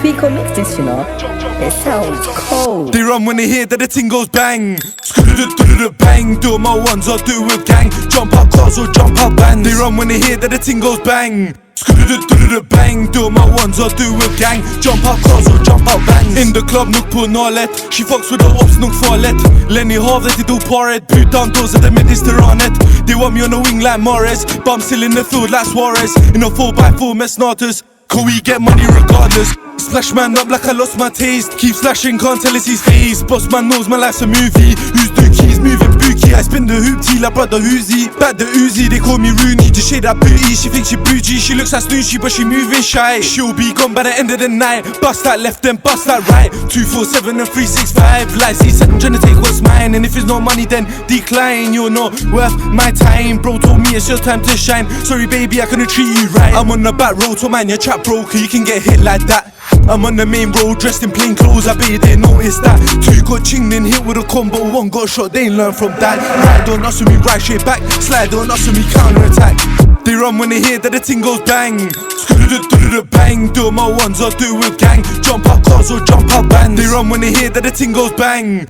Tweako mixed this, you know. It sounds cold. They run when they hear that the ting goes bang. Bang, do my ones or do with gang. Jump out cars or jump out bands. They run when they hear that the ting goes bang. Bang, do my ones or do with gang. Jump out cars or jump out bands. In the club, nuk på nalet. She fucks with the ops, nuk farligt. Lenny havet, det do paret. Putan doser det mediterranet. They want me on the wing like Morris, but I'm still in the field like Suarez. In a 4x4 med Snatus. Can we get money regardless? Splash man up like I lost my taste. Keep slashing, can't tell it's his face. Boss man knows my life's a movie. Who's the keys moving bookie? I spin the hoop T like brother Uzi. Back the Uzi, they call me Rooney. Just shade that booty, she thinks she bougie. She looks like Snoochie, but she moving shy. She'll be gone by the end of the night. Bust that left, then bust that right. 247 and 365. Like C7 trying to take what's mine. And if it's no money, then decline. You're not worth my time. Bro told me it's your time to shine. Sorry baby, I couldn't treat you right. I'm on the back road, so man, your trap broke. You can get hit like that. I'm on the main road, dressed in plain clothes, I bet you didn't notice that. Two got chinged and hit with a combo, one got shot, they ain't learn from that. Ride on us with me, right straight back. Slide on us with me, counter attack. They run when they hear that the ting goes bang. Bang, do my ones or do with gang. Jump out cars or jump out bands. They run when they hear that the ting goes bang.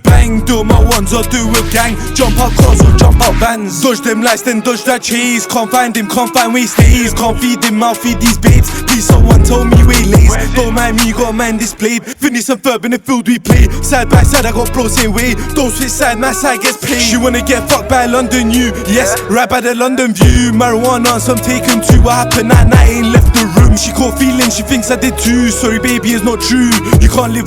Bang, do my ones or do with gang. Jump out cars or jump out bands. Dodge them lights, then dodge that chase. Can't find him, can't find where he stays. Can't feed him, I'll feed these babes. Please someone tell me where he lays. Don't mind me, got a man displayed. Finish and verb in the field we play. Side by side, I got bros same way. Don't switch side, my side gets paid. She wanna get fucked by London U. Yes, right by the London View. Marijuana on some taken too. What happened that night, ain't left the room. She caught feelings, she thinks I did too. Sorry baby, it's not true. You can't live